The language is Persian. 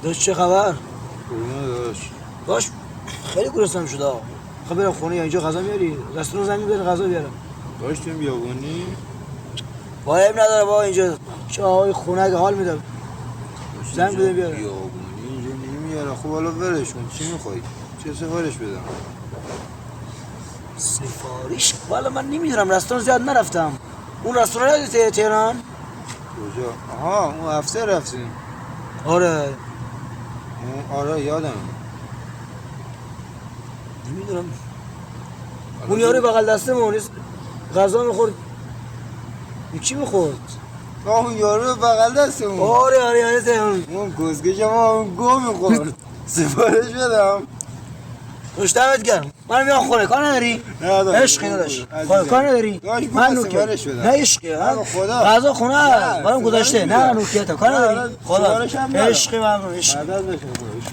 داشت چه خبر؟ قربونه داشت خیلی گرسنم شده آقا. خب برم خونه یا اینجا غذا میاری؟ رستوران زنگ می‌زنی غذا بیارم. داشتیم بیابونی؟ وایم نداره با اینجا چه آقای خونه حال میده. زنگ بده بیارم. بیابونی اینجا نمیاره. خب حالا ولش کن. چی میخوای؟ چه سفارش بدم؟ سفارش؟ والا من نمیدونم رستوران زیاد نرفتم. اون رستوران یادته تهران؟ کجا؟ آها اون هفته رفتیم. آره آره یادم. نمیدونم. اون یاری بغل دستمون غذا میخورد. چی میخورد؟ اون یارو بغل دستمون. آره یادته. اون گزگش ما اون گو میخورد. سفارش بدم. دمت گرم. من میام خونه کار نداری؟ نه عشقی نداشت. کار نداری؟ من نوکر. نه عشقی خدا. غذا خونه است. منم گذاشته. نه نوکر تا کار نداری؟ خدا. عشقی من عشق. عدد بشه خودش.